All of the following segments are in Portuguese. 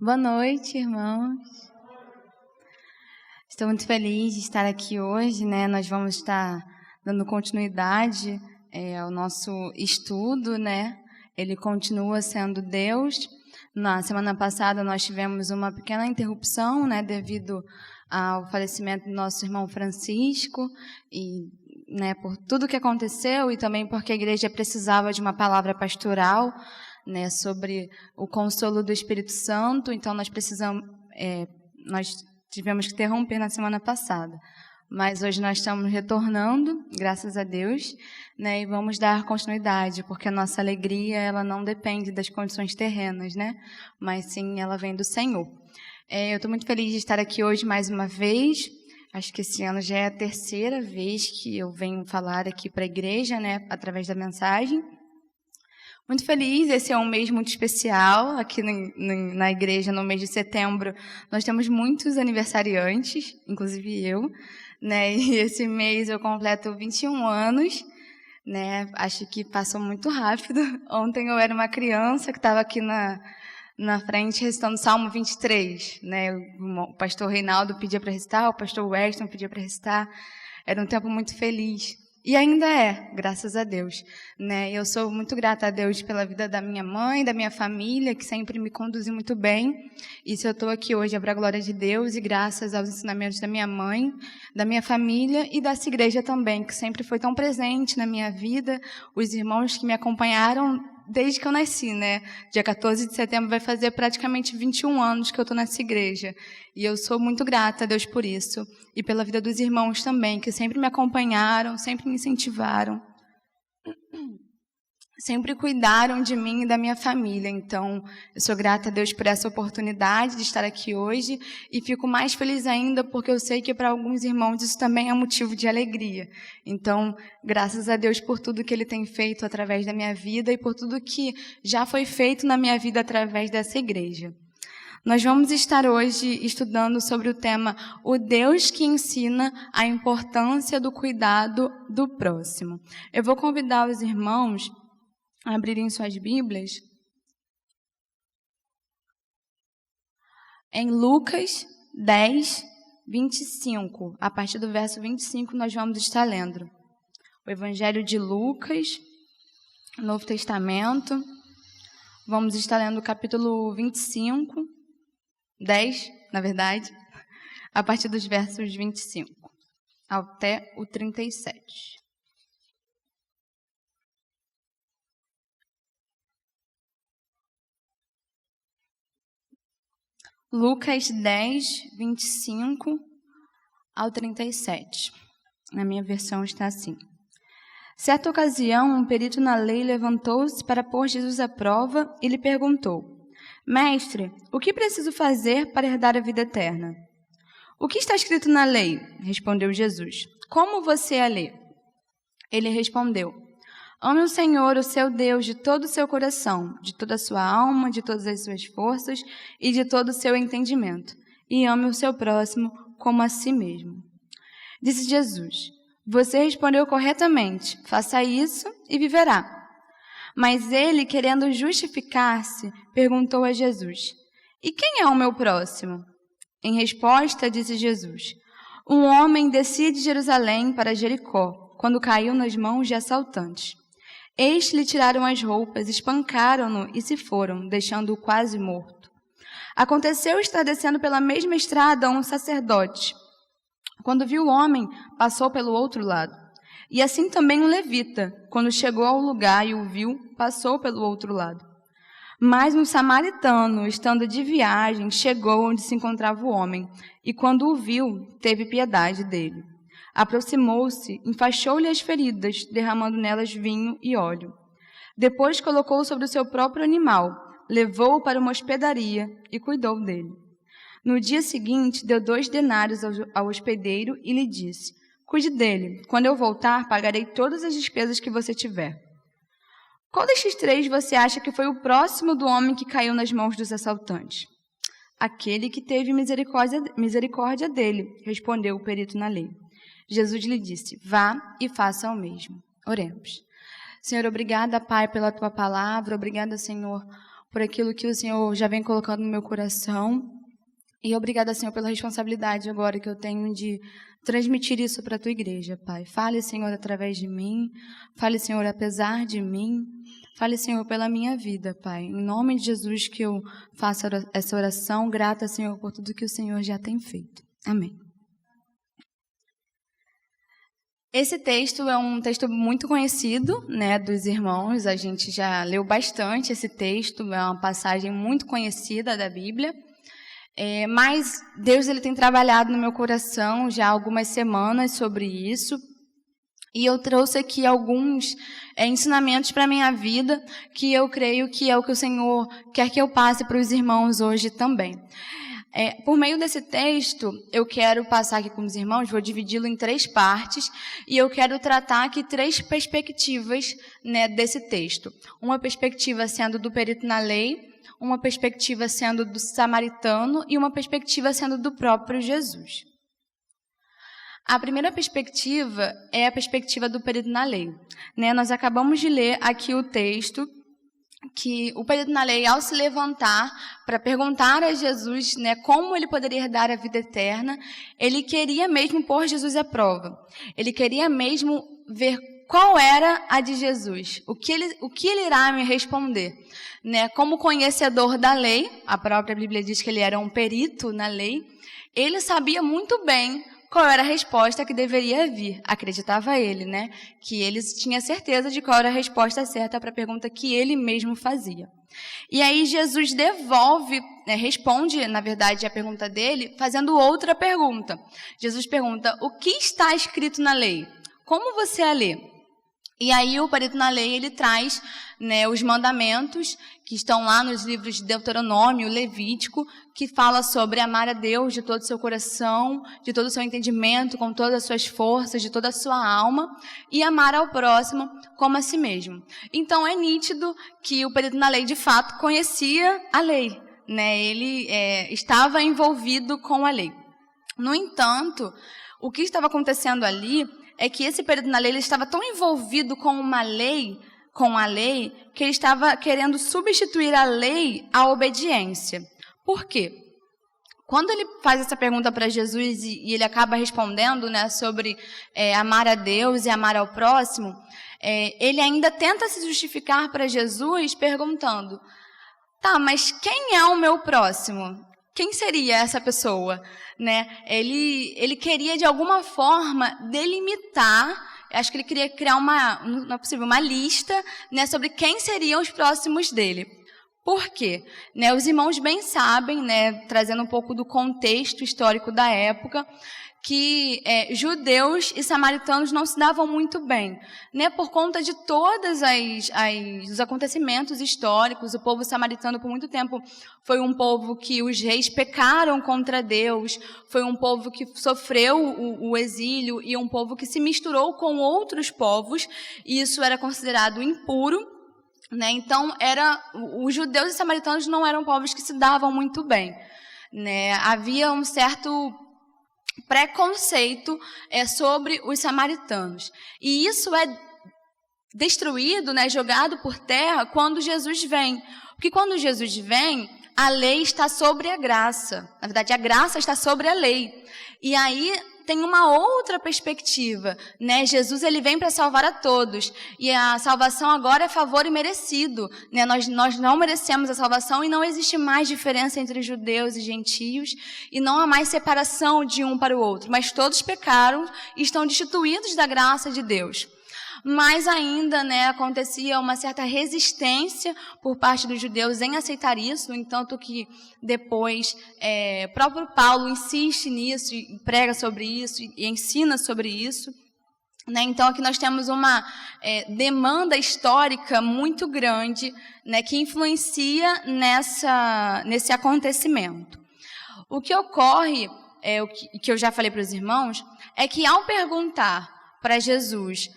Boa noite, irmãos. Estou muito feliz de estar aqui hoje, né? Nós vamos estar dando continuidade ao nosso estudo, né? Ele continua sendo Deus. Na semana passada nós tivemos uma pequena interrupção, né? Devido ao falecimento do nosso irmão Francisco e, né? Por tudo que aconteceu e também porque a igreja precisava de uma palavra pastoral, né, sobre o consolo do Espírito Santo. Então nós tivemos que interromper na semana passada, mas hoje nós estamos retornando, graças a Deus, né, e vamos dar continuidade, porque a nossa alegria ela não depende das condições terrenas, né, mas sim ela vem do Senhor. Eu estou muito feliz de estar aqui hoje mais uma vez. Acho que esse ano já é a terceira vez que eu venho falar aqui para a igreja, né, através da mensagem. Muito feliz, esse é um mês muito especial, aqui na igreja, no mês de setembro, nós temos muitos aniversariantes, inclusive eu, né, e esse mês eu completo 21 anos, né, acho que passou muito rápido. Ontem eu era uma criança que estava aqui na frente recitando Salmo 23, né, o pastor Reinaldo pedia para recitar, o pastor Weston pedia para recitar, era um tempo muito feliz. E ainda é, graças a Deus, né? Eu sou muito grata a Deus pela vida da minha mãe, da minha família, que sempre me conduziu muito bem. E se eu estou aqui hoje é para a glória de Deus e graças aos ensinamentos da minha mãe, da minha família e dessa igreja também, que sempre foi tão presente na minha vida, os irmãos que me acompanharam desde que eu nasci, né? Dia 14 de setembro vai fazer praticamente 21 anos que eu estou nessa igreja. E eu sou muito grata a Deus por isso. E pela vida dos irmãos também, que sempre me acompanharam, sempre me incentivaram. Sempre cuidaram de mim e da minha família. Então, eu sou grata a Deus por essa oportunidade de estar aqui hoje e fico mais feliz ainda porque eu sei que para alguns irmãos isso também é motivo de alegria. Então, graças a Deus por tudo que Ele tem feito através da minha vida e por tudo que já foi feito na minha vida através dessa igreja. Nós vamos estar hoje estudando sobre o tema O Deus que ensina a importância do cuidado do próximo. Eu vou convidar os irmãos a abrirem suas Bíblias em Lucas 10, 25. A partir do verso 25 nós vamos estar lendo o Evangelho de Lucas, Novo Testamento. Vamos estar lendo o capítulo 25, 10, na verdade, a partir dos versos 25 até o 37. Lucas 10, 25 ao 37. Na minha versão está assim. Certa ocasião, um perito na lei levantou-se para pôr Jesus à prova e lhe perguntou: Mestre, o que preciso fazer para herdar a vida eterna? O que está escrito na lei? Respondeu Jesus. Como você a lê? Ele respondeu: Ame o Senhor, o seu Deus, de todo o seu coração, de toda a sua alma, de todas as suas forças e de todo o seu entendimento. E ame o seu próximo como a si mesmo. Disse Jesus: Você respondeu corretamente. Faça isso e viverá. Mas ele, querendo justificar-se, perguntou a Jesus: E quem é o meu próximo? Em resposta, disse Jesus: Um homem descia de Jerusalém para Jericó, quando caiu nas mãos de assaltantes. Estes lhe tiraram as roupas, espancaram-no e se foram, deixando-o quase morto. Aconteceu estar descendo pela mesma estrada um sacerdote. Quando viu o homem, passou pelo outro lado. E assim também um levita, quando chegou ao lugar e o viu, passou pelo outro lado. Mas um samaritano, estando de viagem, chegou onde se encontrava o homem, e quando o viu, teve piedade dele. Aproximou-se, enfaixou-lhe as feridas, derramando nelas vinho e óleo. Depois colocou-o sobre o seu próprio animal, levou-o para uma hospedaria e cuidou dele. No dia seguinte, deu 2 denários ao hospedeiro e lhe disse: Cuide dele. Quando eu voltar, pagarei todas as despesas que você tiver. Qual destes 3 você acha que foi o próximo do homem que caiu nas mãos dos assaltantes? Aquele que teve misericórdia dele, respondeu o perito na lei. Jesus lhe disse: Vá e faça o mesmo. Oremos. Senhor, obrigada, Pai, pela Tua palavra. Obrigada, Senhor, por aquilo que o Senhor já vem colocando no meu coração. E obrigada, Senhor, pela responsabilidade agora que eu tenho de transmitir isso para a Tua igreja, Pai. Fale, Senhor, através de mim. Fale, Senhor, apesar de mim. Fale, Senhor, pela minha vida, Pai. Em nome de Jesus que eu faço essa oração, grata, Senhor, por tudo que o Senhor já tem feito. Amém. Esse texto é um texto muito conhecido, né, dos irmãos. A gente já leu bastante esse texto, é uma passagem muito conhecida da Bíblia. Mas Deus ele tem trabalhado no meu coração já há algumas semanas sobre isso. E eu trouxe aqui alguns ensinamentos para a minha vida que eu creio que é o que o Senhor quer que eu passe para os irmãos hoje também. Por meio desse texto, eu quero passar aqui com os irmãos, vou dividi-lo em 3 partes, e eu quero tratar aqui 3 perspectivas, né, desse texto. Uma perspectiva sendo do perito na lei, uma perspectiva sendo do samaritano e uma perspectiva sendo do próprio Jesus. A primeira perspectiva é a perspectiva do perito na lei, né? Nós acabamos de ler aqui o texto que o perito na lei, ao se levantar para perguntar a Jesus, né, como ele poderia herdar a vida eterna, ele queria mesmo pôr Jesus à prova. Ele queria mesmo ver qual era a de Jesus, o que ele irá me responder. Né? Como conhecedor da lei, a própria Bíblia diz que ele era um perito na lei, ele sabia muito bem qual era a resposta que deveria vir. Acreditava ele, né? Que ele tinha certeza de qual era a resposta certa para a pergunta que ele mesmo fazia. E aí Jesus devolve, né, responde, na verdade, a pergunta dele, fazendo outra pergunta. Jesus pergunta, o que está escrito na lei? Como você a lê? E aí o perito na lei, ele traz, né, os mandamentos que estão lá nos livros de Deuteronômio, Levítico, que fala sobre amar a Deus de todo o seu coração, de todo o seu entendimento, com todas as suas forças, de toda a sua alma, e amar ao próximo como a si mesmo. Então é nítido que o perito na lei, de fato, conhecia a lei, né? Ele estava envolvido com a lei. No entanto, o que estava acontecendo ali é que esse perito na lei ele estava tão envolvido com a lei, que ele estava querendo substituir a lei à obediência. Por quê? Quando ele faz essa pergunta para Jesus e ele acaba respondendo, né, sobre amar a Deus e amar ao próximo, ele ainda tenta se justificar para Jesus perguntando, tá, mas quem é o meu próximo? Quem seria essa pessoa? Né? Ele queria, de alguma forma, delimitar, acho que ele queria criar uma lista, né, sobre quem seriam os próximos dele. Por quê? Né, os irmãos bem sabem, né, trazendo um pouco do contexto histórico da época, que judeus e samaritanos não se davam muito bem, né, por conta de todos os acontecimentos históricos. O povo samaritano, por muito tempo, foi um povo que os reis pecaram contra Deus, foi um povo que sofreu o exílio e um povo que se misturou com outros povos, e isso era considerado impuro. Né? Então, os judeus e samaritanos não eram povos que se davam muito bem. Né? Havia um certo preconceito sobre os samaritanos. E isso é destruído, né, jogado por terra quando Jesus vem. Porque quando Jesus vem, a lei está sobre a graça. Na verdade, a graça está sobre a lei. E aí tem uma outra perspectiva, né? Jesus ele vem para salvar a todos, e a salvação agora é favor imerecido, né? Nós não merecemos a salvação e não existe mais diferença entre judeus e gentios, e não há mais separação de um para o outro, mas todos pecaram e estão destituídos da graça de Deus. Mas ainda, né, acontecia uma certa resistência por parte dos judeus em aceitar isso, no entanto que depois o próprio Paulo insiste nisso, e prega sobre isso, e ensina sobre isso. Né? Então aqui nós temos uma demanda histórica muito grande, né, que influencia nesse acontecimento. O que ocorre, o que eu já falei para os irmãos, é que ao perguntar para Jesus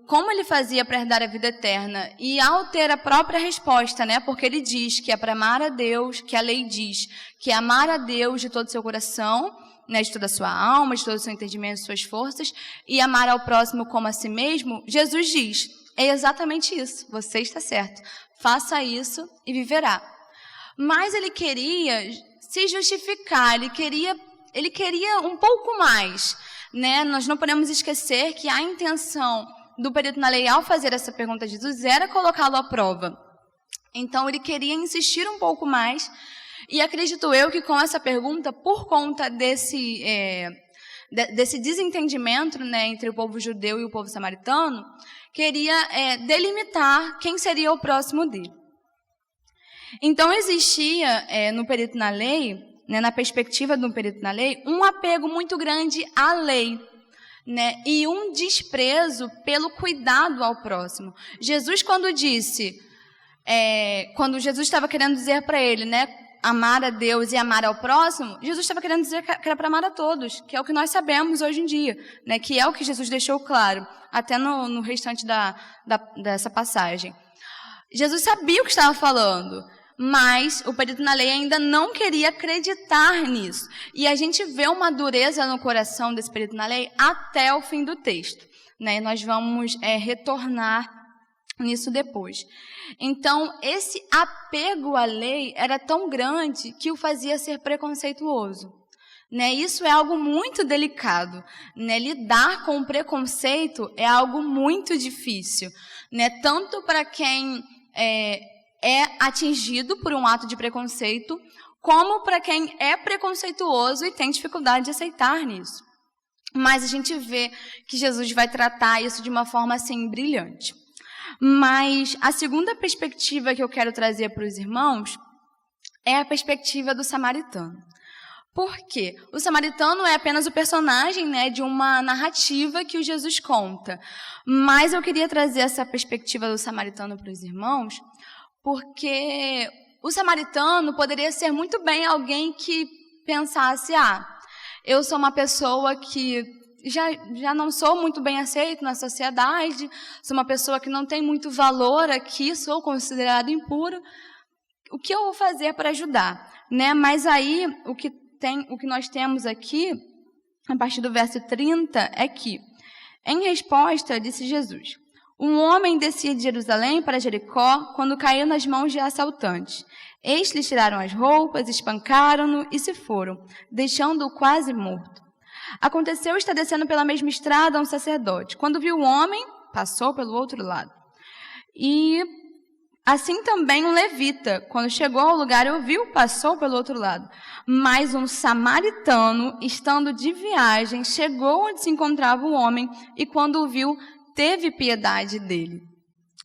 como ele fazia para herdar a vida eterna, e ao ter a própria resposta, né, porque ele diz que é para amar a Deus, que a lei diz que é amar a Deus de todo o seu coração, né, de toda a sua alma, de todo o seu entendimento, de suas forças, e amar ao próximo como a si mesmo, Jesus diz, é exatamente isso, você está certo, faça isso e viverá. mas ele queria se justificar, ele queria um pouco mais, né? Nós não podemos esquecer que a intenção do perito na lei, ao fazer essa pergunta a Jesus, era colocá-lo à prova. Então, ele queria insistir um pouco mais, e acredito eu que com essa pergunta, por conta desse desentendimento, né, entre o povo judeu e o povo samaritano, queria delimitar quem seria o próximo dele. Então, existia no perito na lei, né, na perspectiva do perito na lei, um apego muito grande à lei, né, e um desprezo pelo cuidado ao próximo. Jesus, quando Jesus estava querendo dizer para ele, né, amar a Deus e amar ao próximo, Jesus estava querendo dizer que era para amar a todos, que é o que nós sabemos hoje em dia, né, que é o que Jesus deixou claro, até no restante dessa passagem. Jesus sabia o que estava falando, mas o perito na lei ainda não queria acreditar nisso. E a gente vê uma dureza no coração desse perito na lei até o fim do texto, né? E nós vamos retornar nisso depois. Então, esse apego à lei era tão grande que o fazia ser preconceituoso, né? Isso é algo muito delicado, né? Lidar com o preconceito é algo muito difícil, né? Tanto para quem é atingido por um ato de preconceito, como para quem é preconceituoso e tem dificuldade de aceitar nisso. Mas a gente vê que Jesus vai tratar isso de uma forma assim brilhante. Mas a segunda perspectiva que eu quero trazer para os irmãos é a perspectiva do samaritano. Por quê? O samaritano é apenas o personagem, né, de uma narrativa que o Jesus conta. Mas eu queria trazer essa perspectiva do samaritano para os irmãos, porque o samaritano poderia ser muito bem alguém que pensasse, eu sou uma pessoa que já não sou muito bem aceito na sociedade, sou uma pessoa que não tem muito valor aqui, sou considerado impuro, o que eu vou fazer para ajudar? Né? Mas aí, o que nós temos aqui, a partir do verso 30, é que, em resposta, disse Jesus: um homem descia de Jerusalém para Jericó quando caiu nas mãos de assaltantes. Estes lhe tiraram as roupas, espancaram-no e se foram, deixando-o quase morto. Aconteceu estar descendo pela mesma estrada um sacerdote. Quando viu o homem, passou pelo outro lado. E assim também um levita, quando chegou ao lugar e o viu, passou pelo outro lado. Mas um samaritano, estando de viagem, chegou onde se encontrava o homem e quando o viu, teve piedade dele.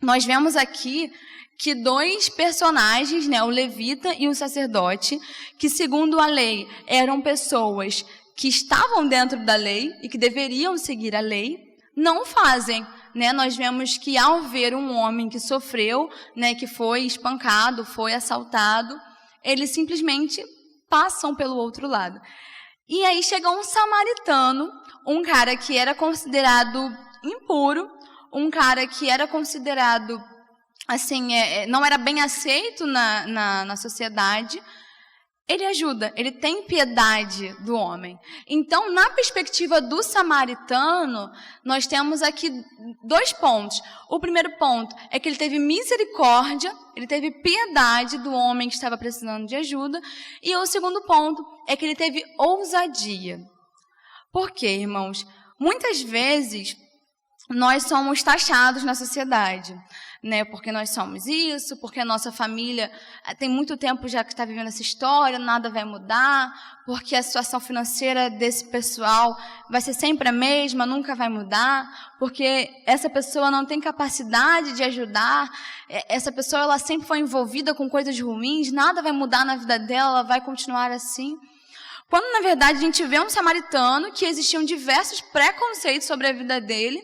Nós vemos aqui que dois personagens, né, o levita e o sacerdote, que segundo a lei eram pessoas que estavam dentro da lei e que deveriam seguir a lei, não fazem. Né? Nós vemos que ao ver um homem que sofreu, né, que foi espancado, foi assaltado, eles simplesmente passam pelo outro lado. E aí chega um samaritano, um cara que era considerado impuro, um cara que era considerado, assim, não era bem aceito na sociedade. Ele ajuda, ele tem piedade do homem. Então, na perspectiva do samaritano, nós temos aqui 2 pontos. O primeiro ponto é que ele teve misericórdia, ele teve piedade do homem que estava precisando de ajuda. E o segundo ponto é que ele teve ousadia. Por quê, irmãos? Muitas vezes nós somos taxados na sociedade, né? Porque nós somos isso, porque a nossa família tem muito tempo já que está vivendo essa história, nada vai mudar, porque a situação financeira desse pessoal vai ser sempre a mesma, nunca vai mudar, porque essa pessoa não tem capacidade de ajudar, essa pessoa ela sempre foi envolvida com coisas ruins, nada vai mudar na vida dela, ela vai continuar assim. Quando, na verdade, a gente vê um samaritano que existiam diversos preconceitos sobre a vida dele,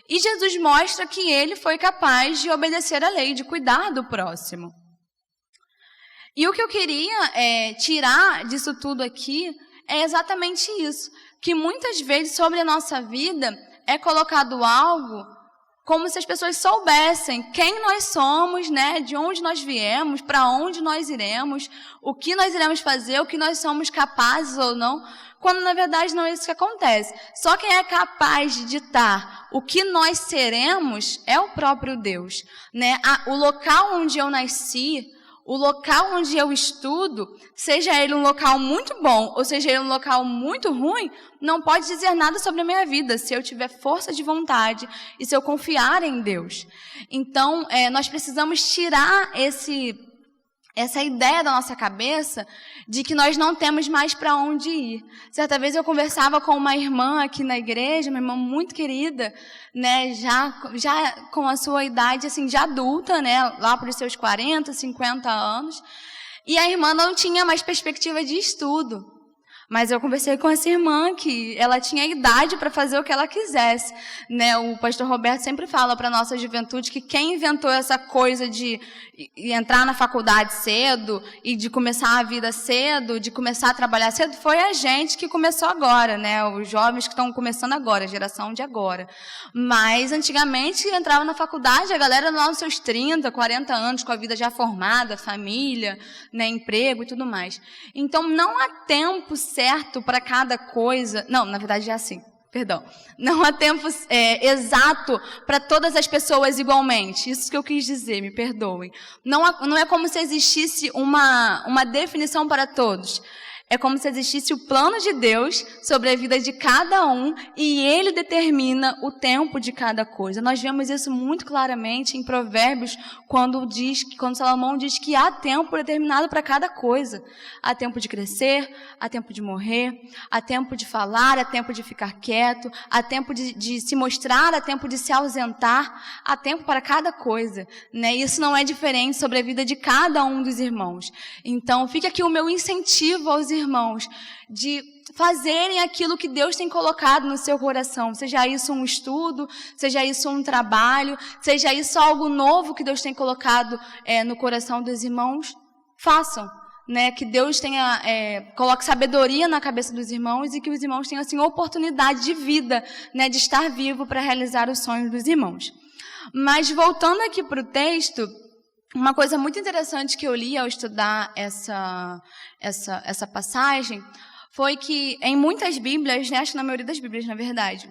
e Jesus mostra que ele foi capaz de obedecer à lei, de cuidar do próximo. E o que eu queria tirar disso tudo aqui é exatamente isso, que muitas vezes sobre a nossa vida é colocado algo como se as pessoas soubessem quem nós somos, né, de onde nós viemos, para onde nós iremos, o que nós iremos fazer, o que nós somos capazes ou não, quando na verdade não é isso que acontece. Só quem é capaz de ditar o que nós seremos é o próprio Deus, né? O local onde eu nasci, o local onde eu estudo, seja ele um local muito bom ou seja ele um local muito ruim, não pode dizer nada sobre a minha vida, se eu tiver força de vontade e se eu confiar em Deus. Então, nós precisamos tirar essa ideia da nossa cabeça de que nós não temos mais para onde ir. Certa vez eu conversava com uma irmã aqui na igreja, uma irmã muito querida, né, já com a sua idade assim, de adulta, né, lá para os seus 40, 50 anos, e a irmã não tinha mais perspectiva de estudo. Mas eu conversei com essa irmã que ela tinha idade para fazer o que ela quisesse, né? O pastor Roberto sempre fala para a nossa juventude que quem inventou essa coisa de entrar na faculdade cedo e de começar a vida cedo, de começar a trabalhar cedo, foi a gente que começou agora, né? Os jovens que estão começando agora, a geração de agora. Mas antigamente entrava na faculdade a galera lá nos seus 30, 40 anos, com a vida já formada, família, né, emprego e tudo mais. Então não há tempo certo para cada coisa. Não, na verdade é assim. Perdão. Não há tempo exato para todas as pessoas igualmente. Isso que eu quis dizer, me perdoem. Não é como se existisse uma definição para todos. É como se existisse o plano de Deus sobre a vida de cada um e Ele determina o tempo de cada coisa. Nós vemos isso muito claramente em Provérbios, quando Salomão diz que há tempo determinado para cada coisa. Há tempo de crescer, há tempo de morrer, há tempo de falar, há tempo de ficar quieto, há tempo de se mostrar, há tempo de se ausentar, há tempo para cada coisa, né? Isso não é diferente sobre a vida de cada um dos irmãos. Então, fica aqui o meu incentivo aos irmãos de fazerem aquilo que Deus tem colocado no seu coração, seja isso um estudo, seja isso um trabalho, seja isso algo novo que Deus tem colocado no coração dos irmãos, façam, né? Que Deus coloque sabedoria na cabeça dos irmãos e que os irmãos tenham assim oportunidade de vida, né? De estar vivo para realizar os sonhos dos irmãos. Mas voltando aqui para o texto, uma coisa muito interessante que eu li ao estudar essa passagem foi que em muitas Bíblias, né, acho que na maioria das Bíblias, na verdade,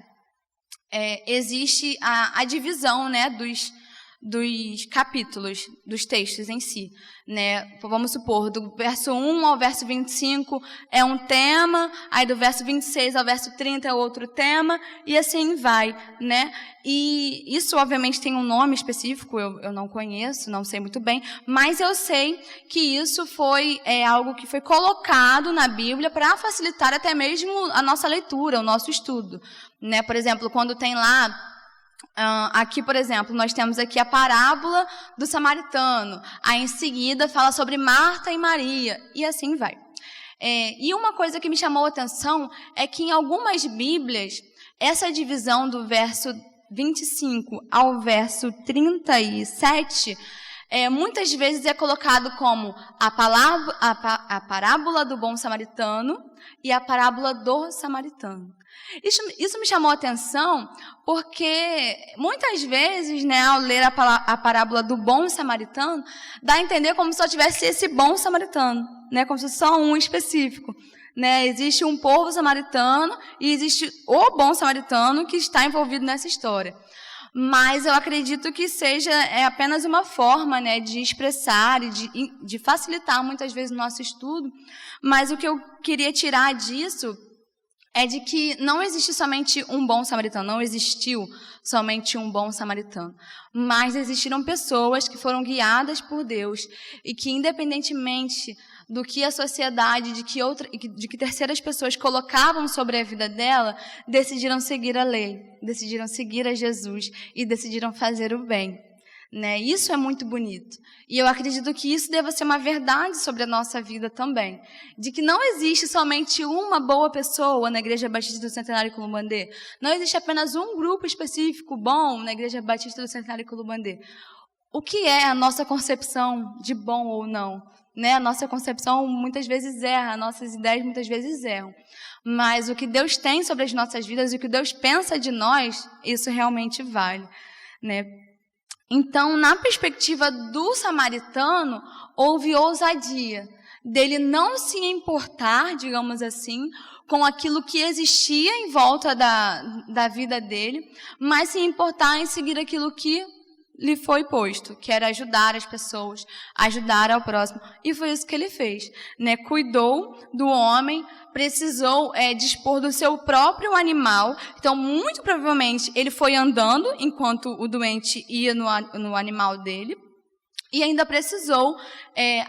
existe a divisão, né, dos capítulos, dos textos em si, né? Vamos supor, do verso 1 ao verso 25 é um tema, aí do verso 26 ao verso 30 é outro tema, e assim vai, né? E isso, obviamente, tem um nome específico, eu não conheço, não sei muito bem, mas eu sei que isso foi algo que foi colocado na Bíblia para facilitar até mesmo a nossa leitura, o nosso estudo, né? Por exemplo, quando tem lá aqui, por exemplo, nós temos aqui a parábola do samaritano. Aí, em seguida, fala sobre Marta e Maria. E assim vai. E uma coisa que me chamou a atenção é que em algumas Bíblias, essa divisão do verso 25 ao verso 37, muitas vezes é colocado como a parábola do bom samaritano e a parábola do samaritano. Isso me chamou a atenção porque muitas vezes, né, ao ler a parábola do bom samaritano, dá a entender como se só tivesse esse bom samaritano, né, como se fosse só um específico. Né, existe um povo samaritano e existe o bom samaritano que está envolvido nessa história. Mas eu acredito que seja apenas uma forma, né, de expressar e de facilitar muitas vezes o nosso estudo. Mas o que eu queria tirar disso é de que não existe somente um bom samaritano, não existiu somente um bom samaritano, mas existiram pessoas que foram guiadas por Deus e que, independentemente do que a sociedade, de que terceiras pessoas colocavam sobre a vida dela, decidiram seguir a lei, decidiram seguir a Jesus e decidiram fazer o bem. Né? Isso é muito bonito. E eu acredito que isso deva ser uma verdade sobre a nossa vida também. De que não existe somente uma boa pessoa na Igreja Batista do Centenário Culumbandê. Não existe apenas um grupo específico bom na Igreja Batista do Centenário Culumbandê. O que é a nossa concepção de bom ou não? Né? A nossa concepção muitas vezes erra, nossas ideias muitas vezes erram. Mas o que Deus tem sobre as nossas vidas e o que Deus pensa de nós, isso realmente vale. Né? Então, na perspectiva do samaritano, houve ousadia dele não se importar, digamos assim, com aquilo que existia em volta da vida dele, mas se importar em seguir aquilo que lhe foi posto, que era ajudar as pessoas, ajudar ao próximo. E foi isso que ele fez, né? Cuidou do homem, precisou dispor do seu próprio animal. Então, muito provavelmente, ele foi andando enquanto o doente ia no animal dele. E ainda precisou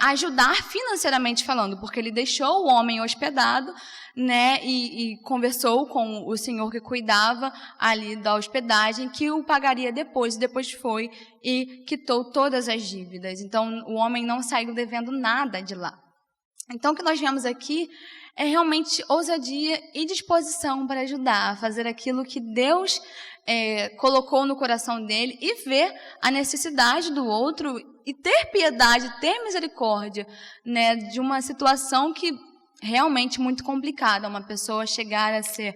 ajudar financeiramente falando, porque ele deixou o homem hospedado, né, e conversou com o senhor que cuidava ali da hospedagem, que o pagaria depois. Depois foi e quitou todas as dívidas. Então, o homem não saiu devendo nada de lá. Então, o que nós vemos aqui é realmente ousadia e disposição para ajudar, a fazer aquilo que Deus colocou no coração dele e ver a necessidade do outro e ter piedade, ter misericórdia, né, de uma situação que realmente muito complicada, uma pessoa chegar a ser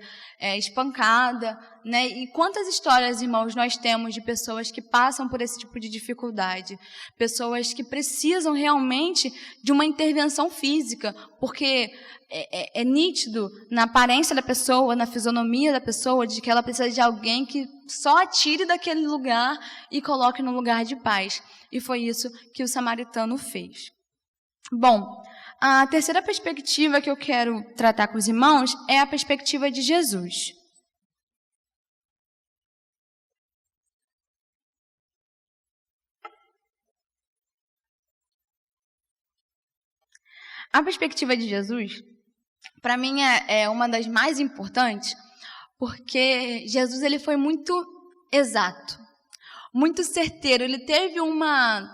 espancada, né? E quantas histórias, irmãos, nós temos de pessoas que passam por esse tipo de dificuldade, pessoas que precisam realmente de uma intervenção física, porque é nítido na aparência da pessoa, na fisionomia da pessoa, de que ela precisa de alguém que só a tire daquele lugar e coloque no lugar de paz. E foi isso que o samaritano fez. Bom, a terceira perspectiva que eu quero tratar com os irmãos é a perspectiva de Jesus. A perspectiva de Jesus, para mim, é uma das mais importantes, porque Jesus ele foi muito exato, muito certeiro. Ele teve uma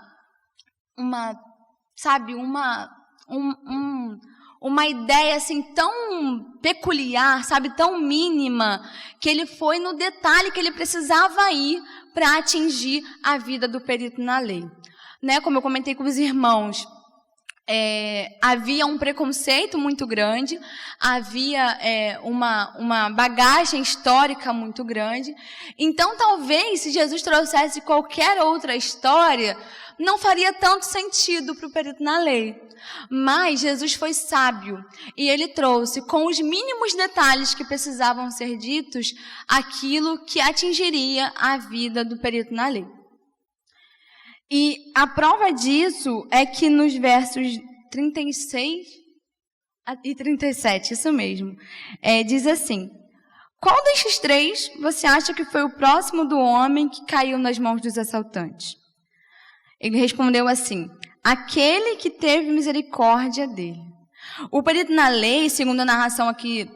ideia assim tão peculiar, sabe, tão mínima, que ele foi no detalhe que ele precisava ir para atingir a vida do perito na lei. Né? Como eu comentei com os irmãos, havia um preconceito muito grande, havia uma bagagem histórica muito grande. Então, talvez, se Jesus trouxesse qualquer outra história, não faria tanto sentido para o perito na lei. Mas Jesus foi sábio e ele trouxe, com os mínimos detalhes que precisavam ser ditos, aquilo que atingiria a vida do perito na lei. E a prova disso é que nos versos 36 e 37, isso mesmo, diz assim: qual destes três você acha que foi o próximo do homem que caiu nas mãos dos assaltantes? Ele respondeu assim: aquele que teve misericórdia dele. O perito na lei, segundo a narração aqui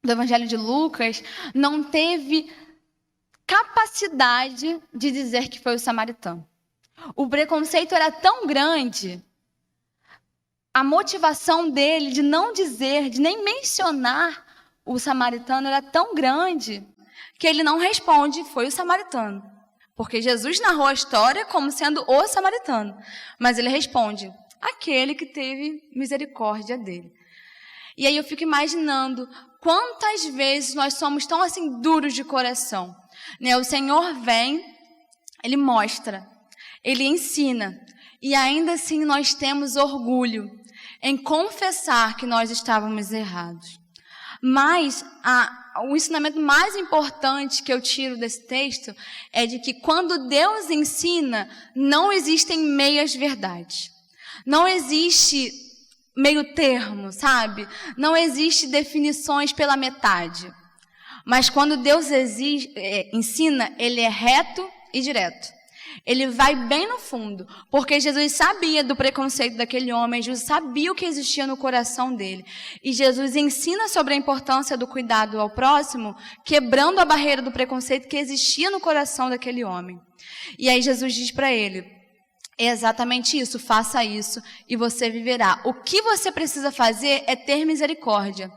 do Evangelho de Lucas, não teve capacidade de dizer que foi o samaritano. O preconceito era tão grande, a motivação dele de não dizer, de nem mencionar o samaritano era tão grande, que ele não responde, foi o samaritano. Porque Jesus narrou a história como sendo o samaritano. Mas ele responde, aquele que teve misericórdia dele. E aí eu fico imaginando quantas vezes nós somos tão assim duros de coração. Né? O Senhor vem, ele mostra, ele ensina. E ainda assim nós temos orgulho em confessar que nós estávamos errados. Mas o ensinamento mais importante que eu tiro desse texto é de que quando Deus ensina, não existem meias verdades. Não existe meio termo, sabe? Não existe definições pela metade. Mas quando Deus ensina, ele é reto e direto. Ele vai bem no fundo, porque Jesus sabia do preconceito daquele homem, Jesus sabia o que existia no coração dele. E Jesus ensina sobre a importância do cuidado ao próximo, quebrando a barreira do preconceito que existia no coração daquele homem. E aí Jesus diz para ele, é exatamente isso, faça isso e você viverá. O que você precisa fazer é ter misericórdia,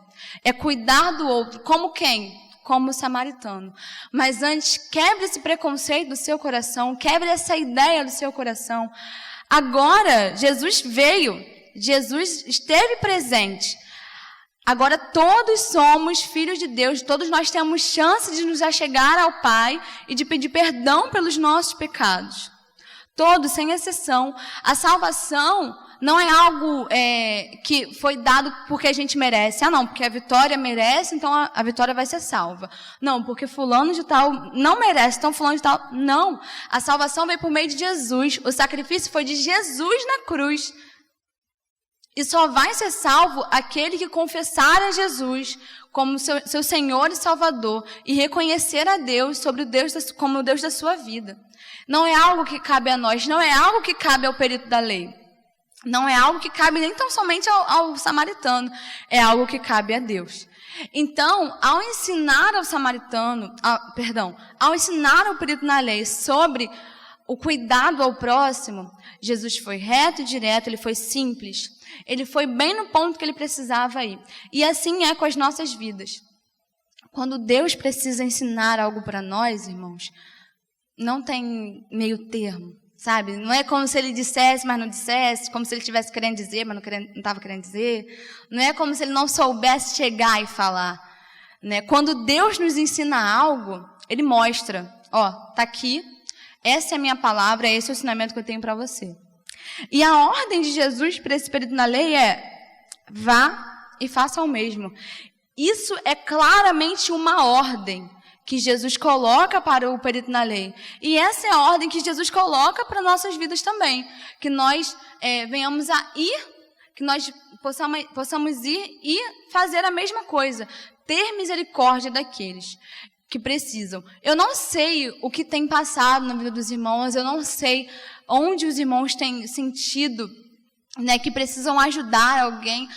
é cuidar do outro, como quem? Como o samaritano. Mas antes, quebre esse preconceito do seu coração, quebre essa ideia do seu coração. Agora, Jesus veio, Jesus esteve presente. Agora todos somos filhos de Deus, todos nós temos chance de nos achegar ao Pai e de pedir perdão pelos nossos pecados. Todos, sem exceção. A salvação não é algo que foi dado porque a gente merece. Não, porque a Vitória merece, então a Vitória vai ser salva. Não, porque fulano de tal não merece, então fulano de tal... Não, a salvação veio por meio de Jesus. O sacrifício foi de Jesus na cruz. E só vai ser salvo aquele que confessar a Jesus como seu Senhor e Salvador e reconhecer a Deus como o Deus da sua vida. Não é algo que cabe a nós, não é algo que cabe ao perito da lei. Não é algo que cabe nem tão somente ao samaritano, é algo que cabe a Deus. Então, ao ensinar ao samaritano, ao ensinar ao perito na lei sobre o cuidado ao próximo, Jesus foi reto e direto, ele foi simples. Ele foi bem no ponto que ele precisava ir. E assim é com as nossas vidas. Quando Deus precisa ensinar algo para nós, irmãos, não tem meio termo, sabe? Não é como se ele dissesse, mas não dissesse, como se ele estivesse querendo dizer, mas não estava querendo dizer. Não é como se ele não soubesse chegar e falar, né? Quando Deus nos ensina algo, ele mostra, tá aqui, essa é a minha palavra, esse é o ensinamento que eu tenho para você. E a ordem de Jesus para esse perito na lei é: vá e faça o mesmo. Isso é claramente uma ordem que Jesus coloca para o perito na lei. E essa é a ordem que Jesus coloca para nossas vidas também. Que nós venhamos a ir, que nós possamos ir e fazer a mesma coisa. Ter misericórdia daqueles que precisam. Eu não sei o que tem passado na vida dos irmãos, eu não sei onde os irmãos têm sentido, né, que precisam ajudar alguém.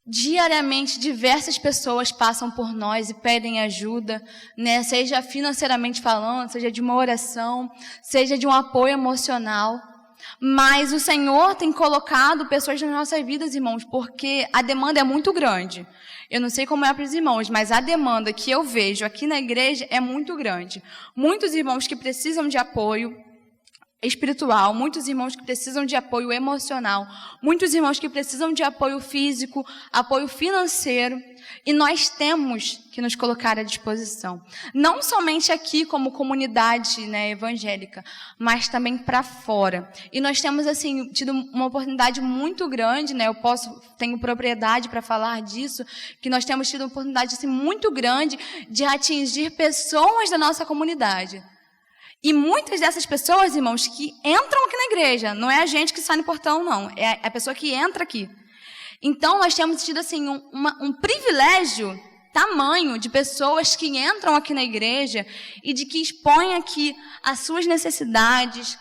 Diariamente, diversas pessoas passam por nós e pedem ajuda, né, seja financeiramente falando, seja de uma oração, seja de um apoio emocional. Mas o Senhor tem colocado pessoas nas nossas vidas, irmãos, porque a demanda é muito grande. Eu não sei como é para os irmãos, mas a demanda que eu vejo aqui na igreja é muito grande. Muitos irmãos que precisam de apoio espiritual, muitos irmãos que precisam de apoio emocional, muitos irmãos que precisam de apoio físico, apoio financeiro, e nós temos que nos colocar à disposição. Não somente aqui como comunidade, né, evangélica, mas também para fora. E nós temos assim tido uma oportunidade muito grande, né? Tenho propriedade para falar disso, que nós temos tido uma oportunidade assim muito grande de atingir pessoas da nossa comunidade. E muitas dessas pessoas, irmãos, que entram aqui na igreja, não é a gente que sai no portão, não, é a pessoa que entra aqui. Então, nós temos tido assim, um privilégio tamanho de pessoas que entram aqui na igreja e de que expõem aqui as suas necessidades.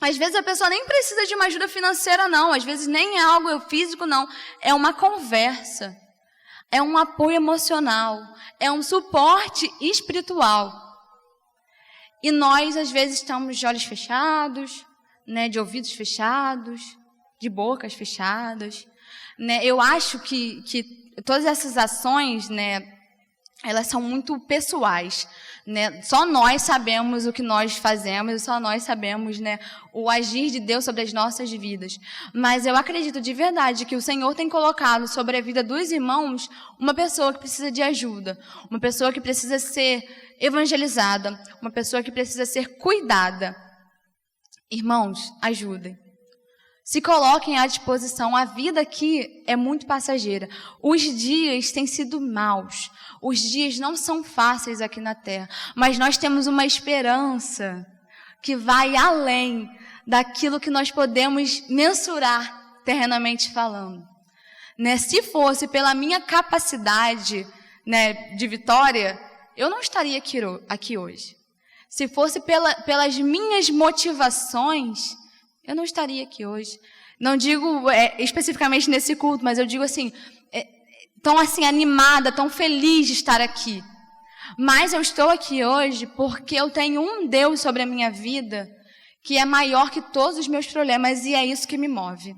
Às vezes a pessoa nem precisa de uma ajuda financeira, não, às vezes nem é algo físico, não, é uma conversa, é um apoio emocional, é um suporte espiritual. E nós, às vezes, estamos de olhos fechados, né, de ouvidos fechados, de bocas fechadas. Né? Eu acho que todas essas ações, né, elas são muito pessoais. Né? Só nós sabemos o que nós fazemos, só nós sabemos, né, o agir de Deus sobre as nossas vidas. Mas eu acredito de verdade que o Senhor tem colocado sobre a vida dos irmãos uma pessoa que precisa de ajuda, uma pessoa que precisa ser evangelizada, uma pessoa que precisa ser cuidada. Irmãos, ajudem. Se coloquem à disposição. A vida aqui é muito passageira. Os dias têm sido maus. Os dias não são fáceis aqui na terra. Mas nós temos uma esperança que vai além daquilo que nós podemos mensurar terrenamente falando. Né? Se fosse pela minha capacidade, né, de vitória, eu não estaria aqui hoje. Se fosse pelas minhas motivações, eu não estaria aqui hoje. Não digo especificamente nesse culto, mas eu digo assim, tão assim animada, tão feliz de estar aqui. Mas eu estou aqui hoje porque eu tenho um Deus sobre a minha vida que é maior que todos os meus problemas, e é isso que me move.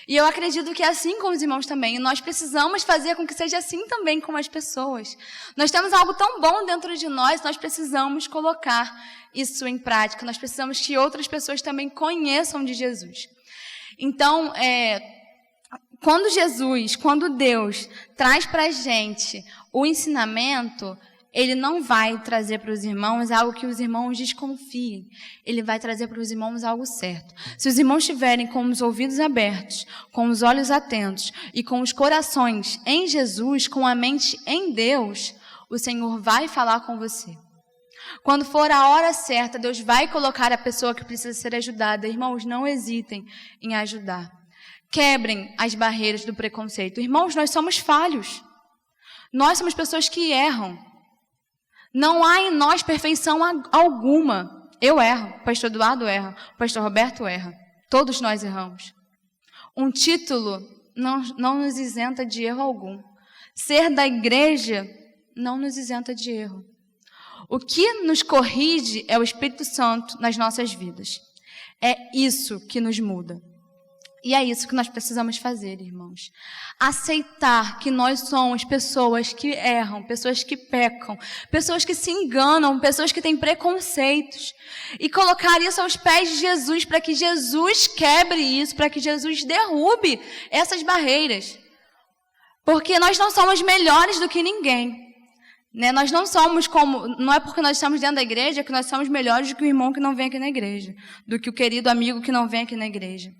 E eu acredito que assim como os irmãos também, nós precisamos fazer com que seja assim também com as pessoas. Nós temos algo tão bom dentro de nós precisamos colocar isso em prática. Nós precisamos que outras pessoas também conheçam de Jesus. Então, quando Deus traz para a gente o ensinamento, Ele não vai trazer para os irmãos algo que os irmãos desconfiem. Ele vai trazer para os irmãos algo certo. Se os irmãos estiverem com os ouvidos abertos, com os olhos atentos e com os corações em Jesus, com a mente em Deus, o Senhor vai falar com você. Quando for a hora certa, Deus vai colocar a pessoa que precisa ser ajudada. Irmãos, não hesitem em ajudar. Quebrem as barreiras do preconceito. Irmãos, nós somos falhos. Nós somos pessoas que erram. Não há em nós perfeição alguma. Eu erro, o pastor Eduardo erra, o pastor Roberto erra. Todos nós erramos. Um título não nos isenta de erro algum. Ser da igreja não nos isenta de erro. O que nos corrige é o Espírito Santo nas nossas vidas. É isso que nos muda. E é isso que nós precisamos fazer, irmãos. Aceitar que nós somos pessoas que erram, pessoas que pecam, pessoas que se enganam, pessoas que têm preconceitos. E colocar isso aos pés de Jesus, para que Jesus quebre isso, para que Jesus derrube essas barreiras. Porque nós não somos melhores do que ninguém. Né? Nós não somos como... Não é porque nós estamos dentro da igreja que nós somos melhores do que o irmão que não vem aqui na igreja. Do que o querido amigo que não vem aqui na igreja.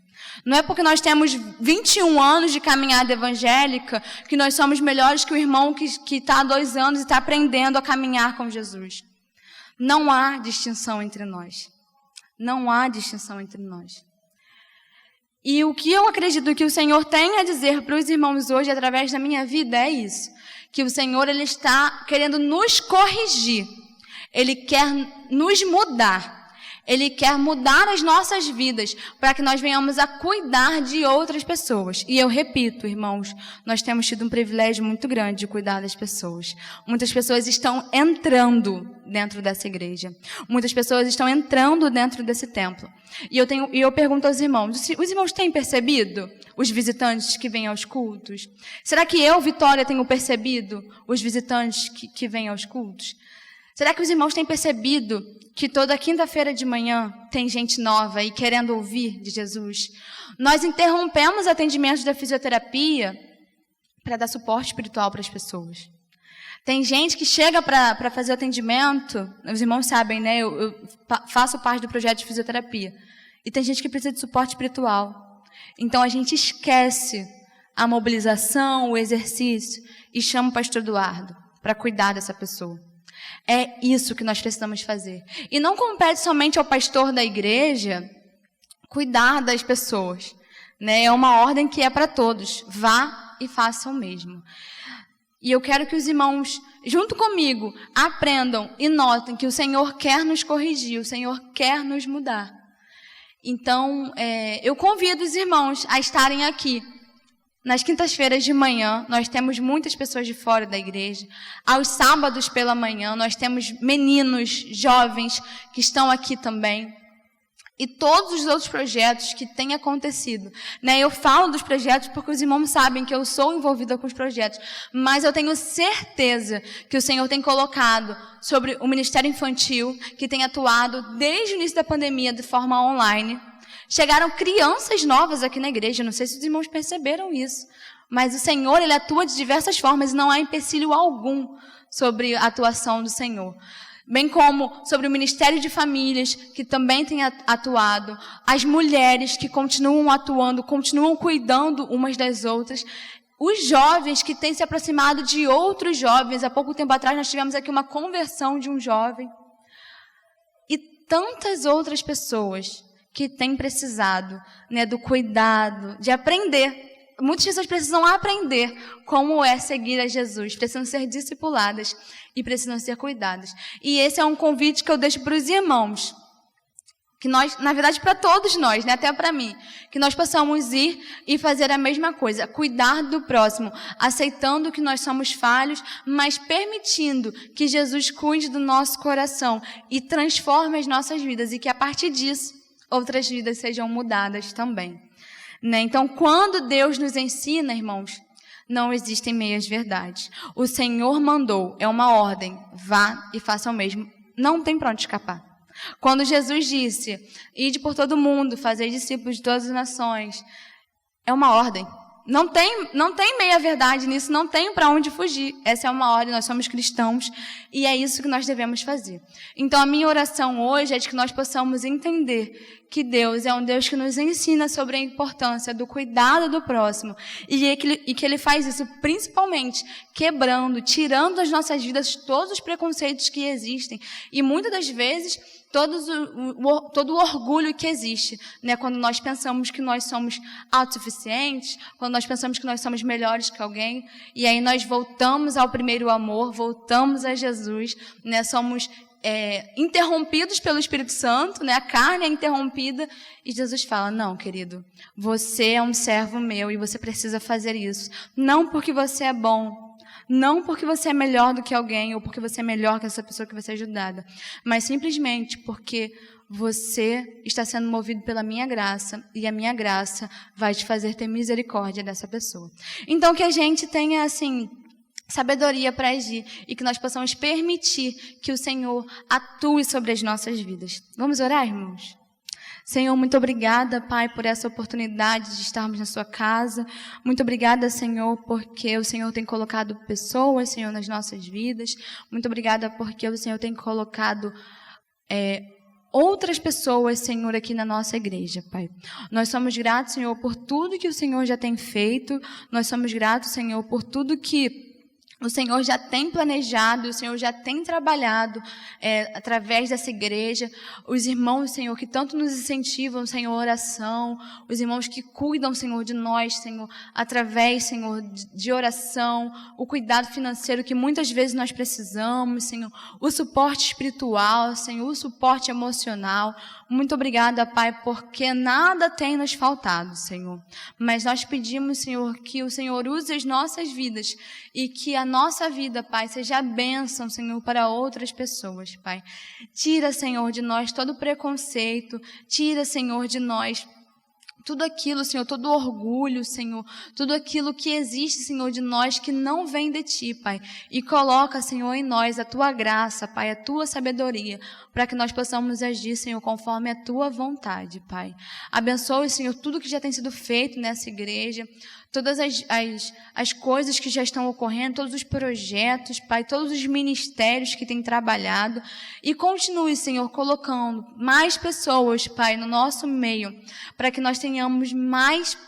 Não é porque nós temos 21 anos de caminhada evangélica que nós somos melhores que o irmão que está há 2 anos e está aprendendo a caminhar com Jesus. Não há distinção entre nós. Não há distinção entre nós. E o que eu acredito que o Senhor tem a dizer para os irmãos hoje, através da minha vida, é isso. Que o Senhor, Ele está querendo nos corrigir. Ele quer nos mudar. Ele quer mudar as nossas vidas para que nós venhamos a cuidar de outras pessoas. E eu repito, irmãos, nós temos tido um privilégio muito grande de cuidar das pessoas. Muitas pessoas estão entrando dentro dessa igreja. Muitas pessoas estão entrando dentro desse templo. E eu pergunto aos irmãos, os irmãos têm percebido os visitantes que vêm aos cultos? Será que eu, Vitória, tenho percebido os visitantes que vêm aos cultos? Será que os irmãos têm percebido que toda quinta-feira de manhã tem gente nova e querendo ouvir de Jesus? Nós interrompemos atendimentos da fisioterapia para dar suporte espiritual para as pessoas. Tem gente que chega para fazer o atendimento, os irmãos sabem, né? Eu faço parte do projeto de fisioterapia. E tem gente que precisa de suporte espiritual. Então a gente esquece a mobilização, o exercício e chama o pastor Eduardo para cuidar dessa pessoa. É isso que nós precisamos fazer. E não compete somente ao pastor da igreja cuidar das pessoas. Né? É uma ordem que é para todos. Vá e faça o mesmo. E eu quero que os irmãos, junto comigo, aprendam e notem que o Senhor quer nos corrigir, o Senhor quer nos mudar. Então, eu convido os irmãos a estarem aqui. Nas quintas-feiras de manhã, nós temos muitas pessoas de fora da igreja. Aos sábados pela manhã, nós temos meninos, jovens, que estão aqui também. E todos os outros projetos que têm acontecido. Né? Eu falo dos projetos porque os irmãos sabem que eu sou envolvida com os projetos. Mas eu tenho certeza que o Senhor tem colocado sobre o Ministério Infantil, que tem atuado desde o início da pandemia de forma online. Chegaram crianças novas aqui na igreja, não sei se os irmãos perceberam isso, mas o Senhor, Ele atua de diversas formas e não há empecilho algum sobre a atuação do Senhor. Bem como sobre o Ministério de Famílias, que também tem atuado, as mulheres que continuam atuando, continuam cuidando umas das outras, os jovens que têm se aproximado de outros jovens. Há pouco tempo atrás nós tivemos aqui uma conversão de um jovem. E tantas outras pessoas que têm precisado, né, do cuidado, de aprender. Muitas pessoas precisam aprender como é seguir a Jesus, precisam ser discipuladas e precisam ser cuidadas. E esse é um convite que eu deixo para os irmãos, que nós, na verdade, para todos nós, né, até para mim, que nós possamos ir e fazer a mesma coisa, cuidar do próximo, aceitando que nós somos falhos, mas permitindo que Jesus cuide do nosso coração e transforme as nossas vidas e que a partir disso outras vidas sejam mudadas também. Né? Então, quando Deus nos ensina, irmãos, não existem meias verdades. O Senhor mandou, é uma ordem, vá e faça o mesmo. Não tem para onde escapar. Quando Jesus disse, ide por todo mundo, fazer discípulos de todas as nações, é uma ordem. Não tem meia-verdade nisso, não tem para onde fugir. Essa é uma ordem, nós somos cristãos e é isso que nós devemos fazer. Então, a minha oração hoje é de que nós possamos entender que Deus é um Deus que nos ensina sobre a importância do cuidado do próximo e que Ele faz isso principalmente quebrando, tirando das nossas vidas todos os preconceitos que existem e muitas das vezes todo o orgulho que existe, né? Quando nós pensamos que nós somos autossuficientes, quando nós pensamos que nós somos melhores que alguém, e aí nós voltamos ao primeiro amor, voltamos a Jesus, né? Somos interrompidos pelo Espírito Santo, né? A carne é interrompida e Jesus fala, não, querido, você é um servo meu e você precisa fazer isso, não porque você é bom, não porque você é melhor do que alguém ou porque você é melhor que essa pessoa que vai ser ajudada, mas simplesmente porque você está sendo movido pela minha graça e a minha graça vai te fazer ter misericórdia dessa pessoa. Então, que a gente tenha, assim, sabedoria para agir e que nós possamos permitir que o Senhor atue sobre as nossas vidas. Vamos orar, irmãos? Senhor, muito obrigada, Pai, por essa oportunidade de estarmos na sua casa. Muito obrigada, Senhor, porque o Senhor tem colocado pessoas, Senhor, nas nossas vidas. Muito obrigada porque o Senhor tem colocado outras pessoas, Senhor, aqui na nossa igreja, Pai. Nós somos gratos, Senhor, por tudo que o Senhor já tem feito. Nós somos gratos, Senhor, por tudo que o Senhor já tem planejado, o Senhor já tem trabalhado através dessa igreja. Os irmãos, Senhor, que tanto nos incentivam, Senhor, a oração. Os irmãos que cuidam, Senhor, de nós, Senhor, através, Senhor, de oração. O cuidado financeiro que muitas vezes nós precisamos, Senhor. O suporte espiritual, Senhor, o suporte emocional. Muito obrigada, Pai, porque nada tem nos faltado, Senhor. Mas nós pedimos, Senhor, que o Senhor use as nossas vidas e que a nossa vida, Pai, seja a bênção, Senhor, para outras pessoas, Pai. Tira, Senhor, de nós todo preconceito, tira, Senhor, de nós tudo aquilo, Senhor, todo orgulho, Senhor, tudo aquilo que existe, Senhor, de nós que não vem de Ti, Pai. E coloca, Senhor, em nós a Tua graça, Pai, a Tua sabedoria, para que nós possamos agir, Senhor, conforme a Tua vontade, Pai. Abençoe, Senhor, tudo que já tem sido feito nessa igreja, todas as coisas que já estão ocorrendo, todos os projetos, Pai, todos os ministérios que têm trabalhado. E continue, Senhor, colocando mais pessoas, Pai, no nosso meio, para que nós tenhamos mais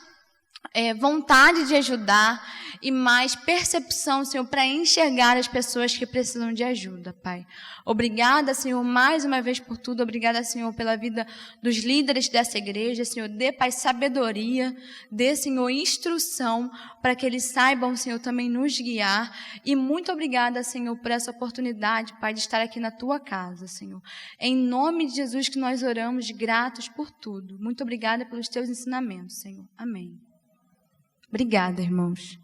vontade de ajudar e mais percepção, Senhor, para enxergar as pessoas que precisam de ajuda, Pai. Obrigada, Senhor, mais uma vez por tudo. Obrigada, Senhor, pela vida dos líderes dessa igreja. Senhor, dê, Pai, sabedoria, dê, Senhor, instrução para que eles saibam, Senhor, também nos guiar. E muito obrigada, Senhor, por essa oportunidade, Pai, de estar aqui na Tua casa, Senhor. Em nome de Jesus que nós oramos, gratos por tudo. Muito obrigada pelos Teus ensinamentos, Senhor. Amém. Obrigada, irmãos.